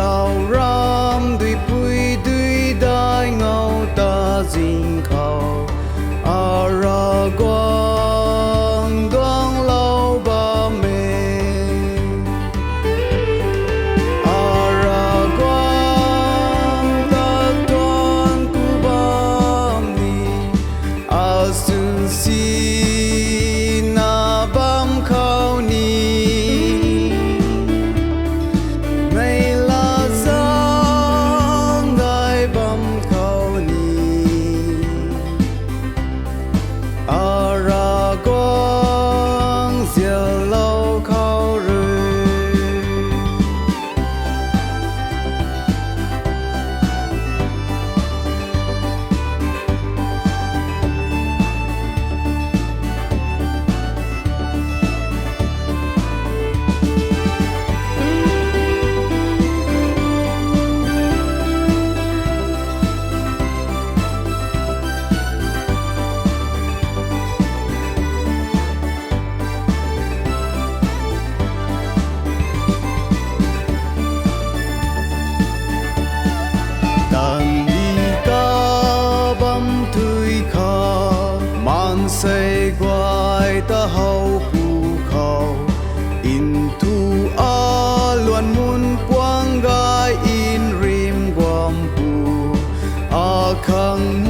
cao ram đuôi bụi đuôi đai ngâu ta dinh khâu ra quang đoan lâu ba mê ra quang ta đoan cu ba mi sun si na bam khâu ni say quay ta hậu phù khẩu in thu a luan mun quang gai in rim quam phù a khang